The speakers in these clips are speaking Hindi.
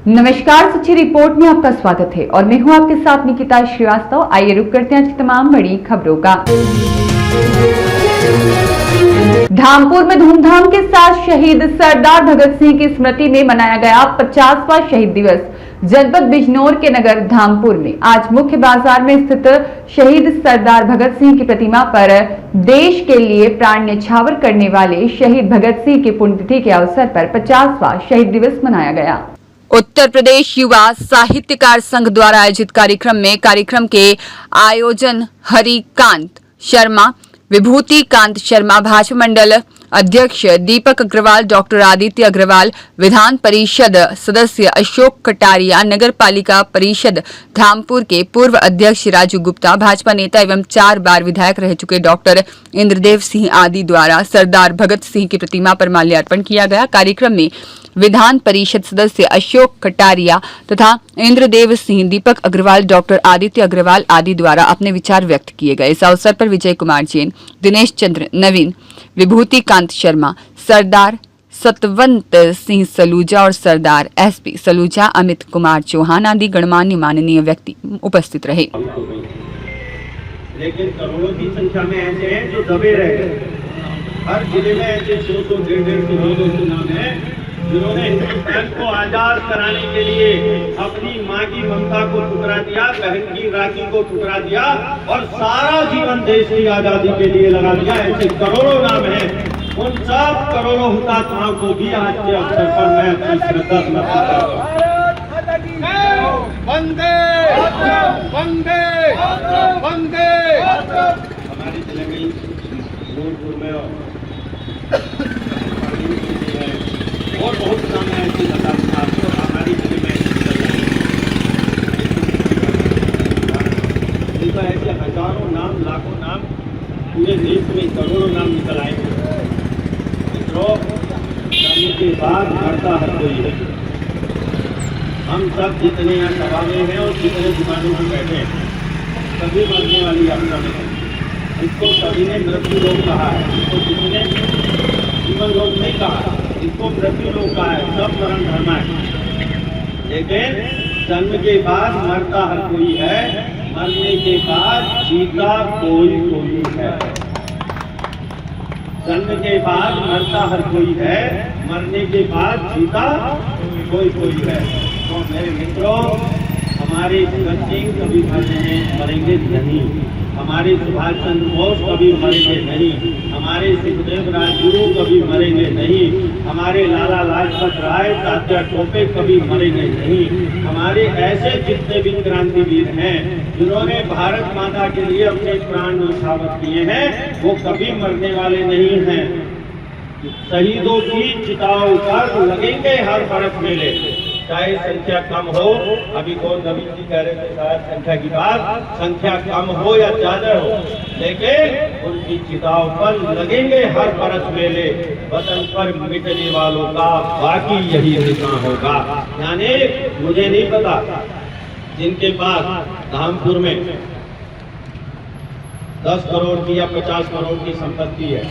नमस्कार, सच्ची रिपोर्ट में आपका स्वागत है और मैं हूं आपके साथ निकिता श्रीवास्तव। आइए रुक करते हैं आज की तमाम बड़ी खबरों का। धामपुर में धूमधाम के साथ शहीद सरदार भगत सिंह की स्मृति में मनाया गया 50वां शहीद दिवस। जनपद बिजनौर के नगर धामपुर में आज मुख्य बाजार में स्थित शहीद सरदार भगत सिंह की प्रतिमा पर देश के लिए प्राण न्यौछावर करने वाले शहीद भगत सिंह की पुण्यतिथि के अवसर पर 50वां शहीद दिवस मनाया गया। उत्तर प्रदेश युवा साहित्यकार संघ द्वारा आयोजित कार्यक्रम के आयोजन हरिकांत शर्मा, विभूति कांत शर्मा, भाजपा मंडल अध्यक्ष दीपक अग्रवाल, डॉक्टर आदित्य अग्रवाल, विधान परिषद सदस्य अशोक कटारिया, नगर पालिका परिषद धामपुर के पूर्व अध्यक्ष राजू गुप्ता, भाजपा नेता एवं 4 बार विधायक रह चुके डॉक्टर इंद्रदेव सिंह आदि द्वारा सरदार भगत सिंह की प्रतिमा पर माल्यार्पण किया गया। कार्यक्रम में विधान परिषद सदस्य अशोक कटारिया तथा इंद्रदेव सिंह, दीपक अग्रवाल, डॉक्टर आदित्य अग्रवाल आदि द्वारा अपने विचार व्यक्त किए गए। इस अवसर पर विजय कुमार जैन, दिनेश चंद्र नवीन, विभूति कांत शर्मा, सरदार सतवंत सिंह सलूजा और सरदार एसपी सलूजा, अमित कुमार चौहान आदि गणमान्य माननीय व्यक्ति उपस्थित रहे। लेकिन करोड़ों की संख्या में ऐसे हैं जो दबे रह गए। हर जिले में ऐसे 100 150 नाम है जिन्होंने हिंदुस्तान को आजाद कराने के लिए अपनी माँ की ममता को ठुकरा दिया, बहन की राखी को ठुकरा दिया और सारा जीवन देश की आजादी के लिए लगा दिया। ऐसे करोड़ों नाम हैं। उन सब करोड़ों हुतात्माओं को भी आज के अवसर पर मैं अपनी श्रद्धा समर्पित करता हूं। वंदे वंदे वंदे। हमारे जिले में नूरपुर में और बहुत काम ऐसी हमारी जिले में ऐसे हजारों नाम, लाखों नाम, पूरे देश में करोड़ों नाम निकल आएंगे। करने के बाद मरता हर कोई है। हम सब जितने यहाँ सभा में हैं और जितने दुकानों में बैठे हैं सभी मरने वाली यात्रा में है। इसको सभी ने मृत्यु लोक कहा है, इसको किसी ने जीवन लोक नहीं कहा, इसको मृत्यु लोक कहा है। सब मरण धर्म है। लेकिन जन्म के बाद मरता हर कोई है, मरने के बाद जीता कोई कोई है। जन्म के बाद मरता हर कोई है, मरने के बाद जीता कोई कोई है। तो मेरे मित्रों, हमारे भगत सिंह कभी मरेंगे नहीं, हमारे सुभाष चंद्र बोस कभी मरेंगे नहीं, हमारे सुखदेव राजगुरु कभी मरेंगे नहीं, हमारे लाला लाजपत राय, तात्या टोपे कभी मरेंगे नहीं। हमारे ऐसे जितने भी क्रांतिवीर हैं जिन्होंने भारत माता के लिए अपने प्राण न्यौछावर किए हैं, वो कभी मरने वाले नहीं हैं। शहीदों की चिताओं पर लगेंगे हर बरस मेले, चाहे संख्या कम हो। अभी कौन नवीन जी कह रहे थे शायद संख्या की बात, संख्या कम हो या ज्यादा हो, लेकिन उनकी चिताओं पर लगेंगे हर बरस मेले। वतन पर मिटने वालों का बाकी यही निशान होगा। यानी मुझे नहीं पता जिनके पास धामपुर में 10 करोड़ की या 50 करोड़ की संपत्ति है,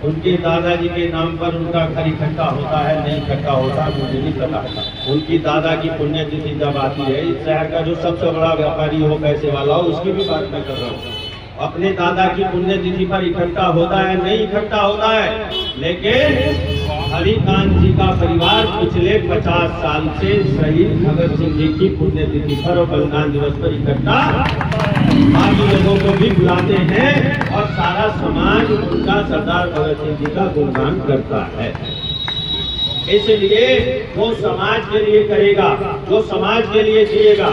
उनके दादाजी के नाम पर उनका घर इकट्ठा होता है नहीं इकट्ठा होता मुझे नहीं पता। उनकी दादा की पुण्यतिथि जब आती है, इस शहर का जो सबसे बड़ा व्यापारी हो, पैसे वाला हो, उसकी भी बात मैं कर रहा हूँ, अपने दादा की पुण्यतिथि पर इकट्ठा होता है नहीं इकट्ठा होता है। लेकिन हरिकांत जी का परिवार पिछले 50 साल से शहीद भगत सिंह जी की पुण्यतिथि पर और बलिदान दिवस पर इकट्ठा बाकी लोगों को भी बुलाते हैं और सारा समाज उनका सरदार भगत सिंह जी का गुणगान करता है। इसलिए वो समाज के लिए करेगा, जो समाज के लिए जिएगा।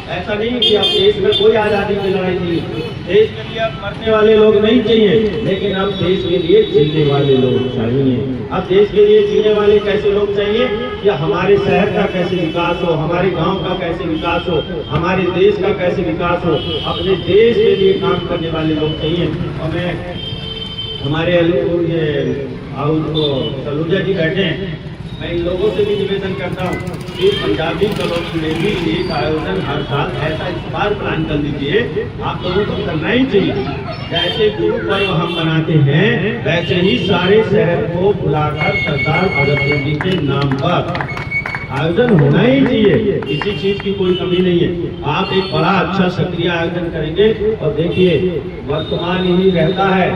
ऐसा नहीं कि अब देश में कोई आजादी की लड़ाई नहीं, देश के लिए अब मरने वाले लोग नहीं चाहिए, लेकिन अब देश के लिए जीने वाले लोग चाहिए। अब देश के लिए जीने वाले कैसे लोग चाहिए कि हमारे शहर का कैसे विकास हो, हमारे गांव का कैसे विकास हो, हमारे देश का कैसे विकास हो, अपने देश के लिए काम करने वाले लोग चाहिए। और मैं हमारे सलूजा जी बैठे हैं, मैं इन लोगों से भी निवेदन करता हूँ कि पंजाबी कॉलोनी में भी एक आयोजन हर साल ऐसा इस बार प्लान कर लीजिए। आप लोगों को करना ही चाहिए। जैसे गुरु पर्व हम मनाते हैं वैसे ही सारे शहर को बुलाकर सरदार भगत सिंह जी के नाम पर आयोजन होना ही चाहिए, किसी चीज की कोई कमी नहीं है। आप एक बड़ा अच्छा सक्रिय आयोजन करेंगे और देखिए वर्तमान ही रहता है,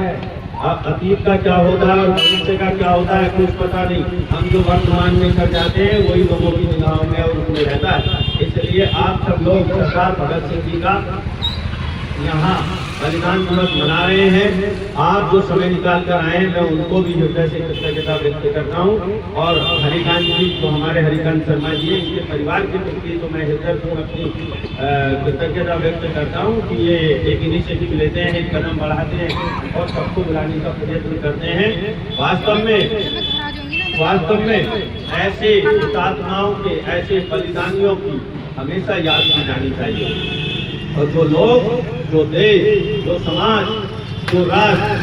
अब अतीत का क्या होता है और भविष्य का क्या होता है कुछ पता नहीं। हम जो वर्तमान में कर जाते हैं वही लोगों की निगाहों में और उसमें रहता है। इसलिए आप सब लोग सरदार भगत सिंह जी का यहाँ बलिदान दिवस मना रहे हैं। आप जो समय निकाल कर आए हैं मैं उनको भी हृदय से कृतज्ञता व्यक्त करता हूँ। और हरिकांत जी जो हमारे हरिकांत शर्मा जी हैं, इनके परिवार के प्रति तो मैं हृदय से अपनी कृतज्ञता व्यक्त करता हूँ कि ये एक इनिशिएटिव लेते हैं, एक कदम बढ़ाते हैं और सबको बुलाने का प्रयत्न करते हैं। वास्तव में ऐसे हुतात्माओं के, ऐसे बलिदानियों की हमेशा याद की जानी चाहिए। और जो लोग, जो देश, जो समाज, जो राष्ट्र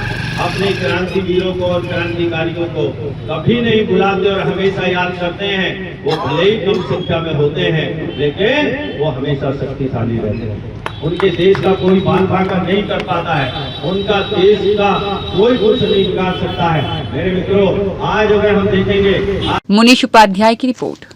अपने क्रांतिवीरों को और क्रांतिकारियों को कभी नहीं भुलाते और हमेशा याद करते हैं, वो भले ही कम संख्या में होते हैं लेकिन वो हमेशा शक्तिशाली रहते हैं। उनके देश का कोई बाल बाका नहीं कर पाता है, उनका देश का कोई कुछ नहीं बिगाड़ सकता है। मेरे मित्रों, आज अगर हम देखेंगे मुनीश उपाध्याय की रिपोर्ट।